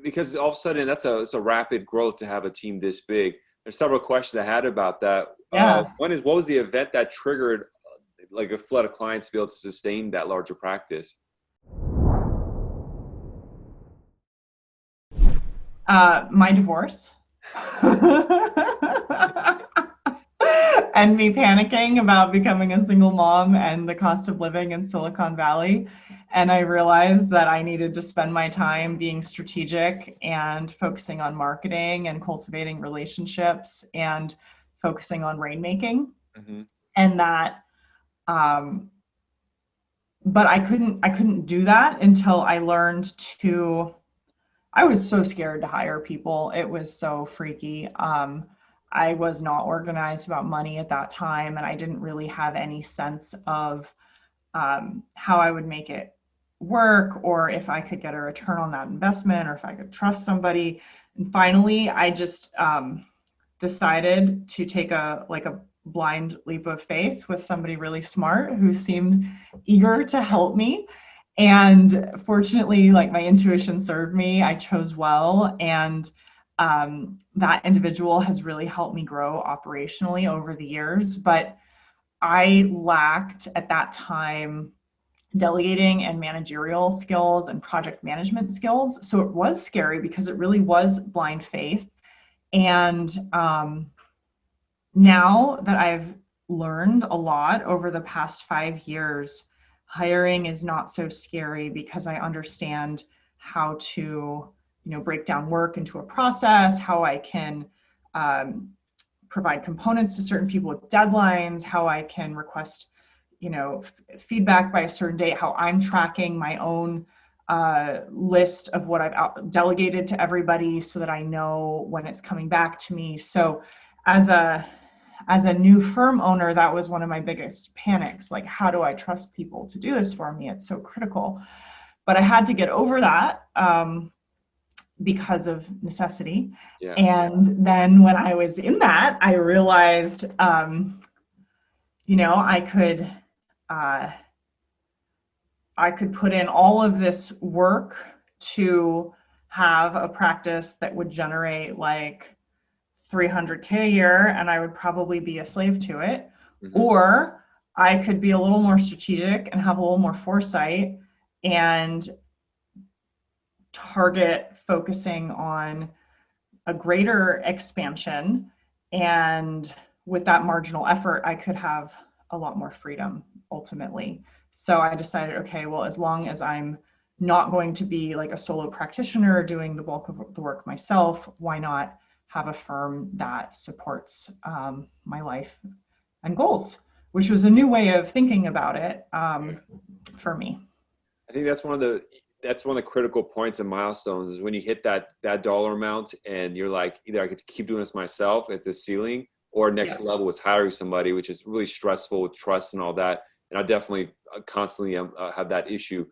because all of a sudden it's a rapid growth to have a team this big. There's several questions I had about that. Yeah. One is, what was the event that triggered like a flood of clients to be able to sustain that larger practice? My divorce. And me panicking about becoming a single mom and the cost of living in Silicon Valley. And I realized that I needed to spend my time being strategic and focusing on marketing and cultivating relationships and focusing on rainmaking. Mm-hmm. And that, but I couldn't do that until I learned I was so scared to hire people. It was so freaky. I was not organized about money at that time, and I didn't really have any sense of how I would make it work, or if I could get a return on that investment, or if I could trust somebody. And finally, I just decided to take a blind leap of faith with somebody really smart who seemed eager to help me. And fortunately, like, my intuition served me. I chose well, and that individual has really helped me grow operationally over the years. But I lacked at that time delegating and managerial skills and project management skills. So it was scary because it really was blind faith. And now that I've learned a lot over the past 5 years, hiring is not so scary because I understand how to, break down work into a process, how I can provide components to certain people with deadlines, how I can request, feedback by a certain date, how I'm tracking my own list of what I've delegated to everybody so that I know when it's coming back to me. So as a new firm owner, that was one of my biggest panics. Like, how do I trust people to do this for me? It's so critical. But I had to get over that because of necessity. Yeah. And then when I was in that, I realized, I could put in all of this work to have a practice that would generate like $300K a year, and I would probably be a slave to it. Mm-hmm. Or I could be a little more strategic and have a little more foresight and target focusing on a greater expansion. And with that marginal effort, I could have a lot more freedom ultimately. So I decided, okay, well, as long as I'm not going to be like a solo practitioner doing the bulk of the work myself, why not have a firm that supports my life and goals, which was a new way of thinking about it for me. I think that's one of the critical points and milestones is when you hit that dollar amount and you're like, either I could keep doing this myself, it's the ceiling, or next level is hiring somebody, which is really stressful with trust and all that. And I definitely constantly have that issue.